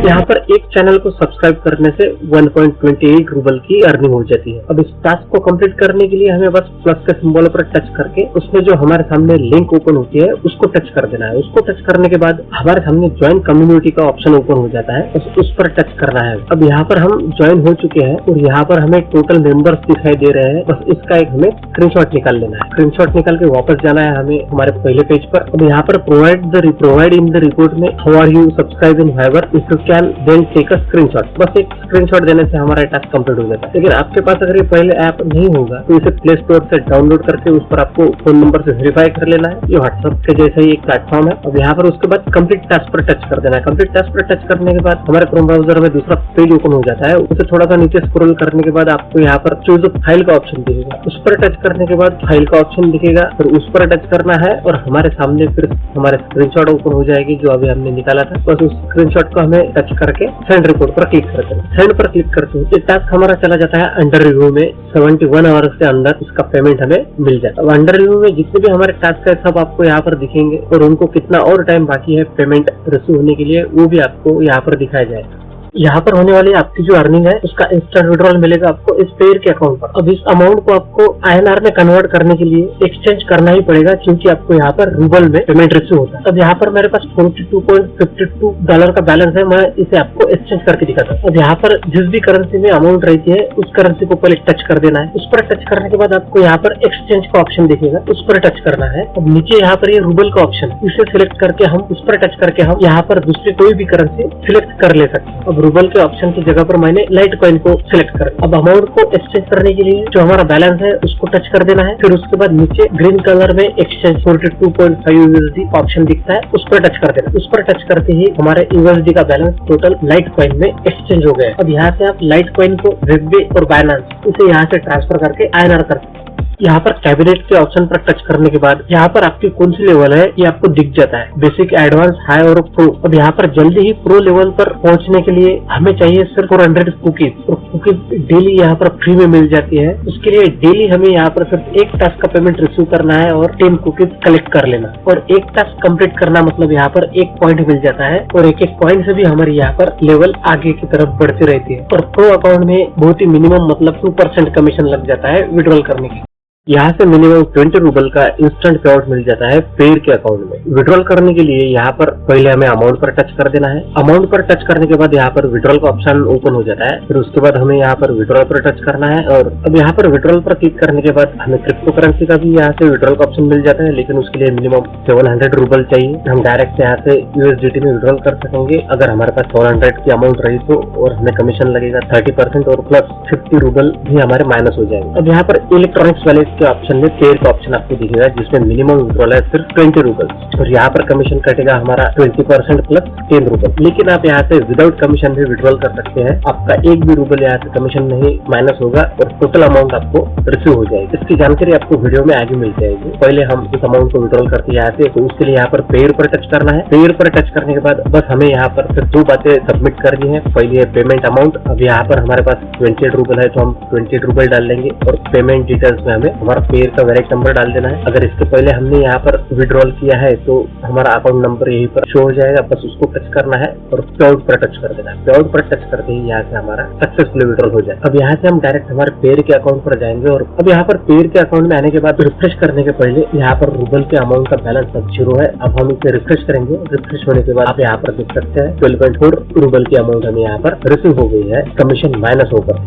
यहाँ पर एक चैनल को सब्सक्राइब करने से 1.28 रूबल की अर्निंग हो जाती है। अब इस टास्क को कंप्लीट करने के लिए हमें बस प्लस के सिंबल पर टच करके उसमें जो हमारे सामने लिंक ओपन होती है उसको टच कर देना है। उसको टच करने के बाद हमारे सामने ज्वाइन कम्युनिटी का ऑप्शन ओपन हो जाता है, बस उस पर टच करना है। अब यहाँ पर हम ज्वाइन हो चुके हैं और यहाँ पर हमें टोटल मेंबर्स दिखाई दे रहे हैं। बस इसका एक हमें स्क्रीनशॉट निकाल लेना है। स्क्रीनशॉट निकाल के वापस जाना है हमें हमारे पहले पेज पर। अब यहाँ पर प्रोवाइड इन द रिपोर्ट में how are you subscribe in Fiverr if you can then take a screenshot. बस एक स्क्रीनशॉट देने से हमारा टास्क कंप्लीट हो जाता है। लेकिन आपके पास अगर ये पहले ऐप नहीं होगा तो इसे प्ले स्टोर से डाउनलोड करके उस पर आपको फोन नंबर से वेरीफाई कर लेना है। ये व्हाट्सएप के जैसा ही एक प्लेटफॉर्म है। अब यहाँ पर उसके बाद कंप्लीट टास्क पर टच कर देना है। कंप्लीट टास्क पर टच करने के बाद हमारे क्रोम ब्राउजर में दूसरा पेज ओपन हो जाता है। उसे थोड़ा सा नीचे स्क्रॉल करने के बाद आपको यहाँ पर चूज फाइल का ऑप्शन दिखेगा। उस पर टच करने के बाद फाइल का ऑप्शन दिखेगा, फिर उस पर टच करना है और हमारे सामने फिर हमारे स्क्रीनशॉट ओपन हो जाएगी जो अभी हमने निकाला था। बस उस स्क्रीनशॉट को हमें टच करके सेंड रिपोर्ट पर क्लिक करते हैं। सेंड पर क्लिक करते हैं टास्क हमारा चला जाता है अंडर रिव्यू में। 71 आवर्स के अंदर इसका पेमेंट हमें मिल जाता है। अब अंडर रिव्यू में जितने भी हमारे टास्क है सब आपको यहाँ पर दिखेंगे और उनको कितना और टाइम बाकी है पेमेंट रिसीव होने के लिए वो भी आपको यहाँ पर दिखाया जाएगा। यहाँ पर होने वाली आपकी जो अर्निंग है उसका इंस्टेंट विड्रॉल मिलेगा आपको इस पेयर के अकाउंट पर। अब इस अमाउंट को आपको INR में कन्वर्ट करने के लिए एक्सचेंज करना ही पड़ेगा क्योंकि आपको यहाँ पर रूबल में पेमेंट रिसीव होता है। अब यहाँ पर मेरे पास $42.52 का बैलेंस है। मैं इसे आपको एक्सचेंज करके दिखाता हूँ। अब यहाँ पर जिस भी करेंसी में अमाउंट रहती है उस करेंसी को पहले टच कर देना है। उस पर टच करने के बाद आपको यहाँ पर एक्सचेंज का ऑप्शन दिखेगा, उस पर टच करना है। अब नीचे यहाँ पर ये रूबल का ऑप्शन है, इसे सिलेक्ट करके हम उस पर टच करके हम यहाँ पर दूसरी कोई भी करेंसी सिलेक्ट कर ले सकते हैं। अब रूबल के ऑप्शन की जगह पर मैंने लाइट कॉइन को सिलेक्ट कर। अब अमाउंट को एक्सचेंज करने के लिए जो हमारा बैलेंस है उसको टच कर देना है। फिर उसके बाद नीचे ग्रीन कलर में एक्सचेंज 42.5 USD ऑप्शन दिखता है, उस पर टच कर देना। उस पर टच करते ही हमारे USD का बैलेंस टोटल लाइट कॉइन में एक्सचेंज हो गया। अब यहाँ से आप लाइट कॉइन को वेबवे और बाइनेंस इसे यहाँ से ट्रांसफर करके INR कर। यहाँ पर कैबिनेट के ऑप्शन पर टच करने के बाद यहाँ पर आपकी कौन सी लेवल है ये आपको दिख जाता है, बेसिक, एडवांस, हाई और प्रो। अब यहाँ पर जल्दी ही प्रो लेवल पर पहुंचने के लिए हमें चाहिए सिर्फ 400 कुकीज और कुकीज डेली यहाँ पर फ्री में मिल जाती है। उसके लिए डेली हमें यहाँ पर सिर्फ एक टास्क का पेमेंट रिसीव करना है और 10 कुकीज कलेक्ट कर लेना और एक टास्क कंप्लीट करना मतलब यहाँ पर एक पॉइंट मिल जाता है और एक पॉइंट से भी हमारी यहाँ पर लेवल आगे की तरफ बढ़ती रहती है। और प्रो अकाउंट में बहुत ही मिनिमम मतलब 2% कमीशन लग जाता है विड्रॉल करने की। यहाँ से मिनिमम 20 रूबल का इंस्टेंट पे आउट मिल जाता है पेयर के अकाउंट में। विड्रॉल करने के लिए यहाँ पर पहले हमें अमाउंट पर टच कर देना है। अमाउंट पर टच करने के बाद यहाँ पर विड्रॉल का ऑप्शन ओपन हो जाता है। फिर उसके बाद हमें यहाँ पर विड्रॉल पर टच करना है और अब यहाँ पर विड्रॉल पर क्लिक करने के बाद हमें क्रिप्टो करेंसी का भी यहाँ से विड्रॉल का ऑप्शन मिल जाता है, लेकिन उसके लिए मिनिमम 700 रूबल चाहिए। हम डायरेक्ट यहाँ से USDT में विड्रॉल कर सकेंगे अगर हमारे पास 700 की अमाउंट रही तो, और हमें कमीशन लगेगा 30% और प्लस 50 रूबल भी हमारे माइनस हो जाएंगे। अब यहाँ पर इलेक्ट्रॉनिक्स वैलेट के ऑप्शन में पेयर का ऑप्शन आपको दिखेगा जिसमें मिनिमम विड्रॉल है सिर्फ 20 रूबल और यहाँ पर कमीशन कटेगा हमारा 20% प्लस 10 रूबल। लेकिन आप यहाँ से विदाउट कमीशन भी विड्रॉल कर सकते हैं। आपका एक भी रूबल यहाँ से कमीशन नहीं माइनस होगा और टोटल अमाउंट आपको रिसीव हो जाएगी। इसकी जानकारी आपको वीडियो में आगे मिल जाएगी। पहले हम इस अमाउंट को विड्रॉल करते हैं यहाँ से, तो उसके लिए यहाँ पर पेयर पर टच करना है। पेयर पर टच करने के बाद बस हमें यहाँ पर सिर्फ दो बातें सबमिट करनी है। पहली है पेमेंट अमाउंट। अब यहाँ पर हमारे पास 28 रूबल है तो हम 28 रूबल डाल देंगे और पेमेंट डिटेल्स में हमें हमारा पेयर का वैलेट नंबर डाल देना है। अगर इसके पहले हमने यहाँ पर विड्रॉल किया है तो हमारा अकाउंट नंबर यहीं पर शो हो जाएगा, बस उसको टच करना है और पे आउट पर टच कर देना है। पे आउट पर टच करते ही यहाँ से हमारा सक्सेसफुली विड्रॉल हो जाए। अब यहाँ से हम डायरेक्ट हमारे पेयर के अकाउंट पर जाएंगे और अब यहाँ पर पेयर के अकाउंट में आने के बाद रिफ्रेश करने के पहले यहाँ पर रूबल के अमाउंट का बैलेंस अब 0 है। अब हम इसे रिफ्रेश करेंगे। रिफ्रेश होने के बाद आप यहाँ पर देख सकते हैं 12.4 रूबल की अमाउंट हमें यहाँ पर रिसीव हो गई है कमीशन माइनस होकर।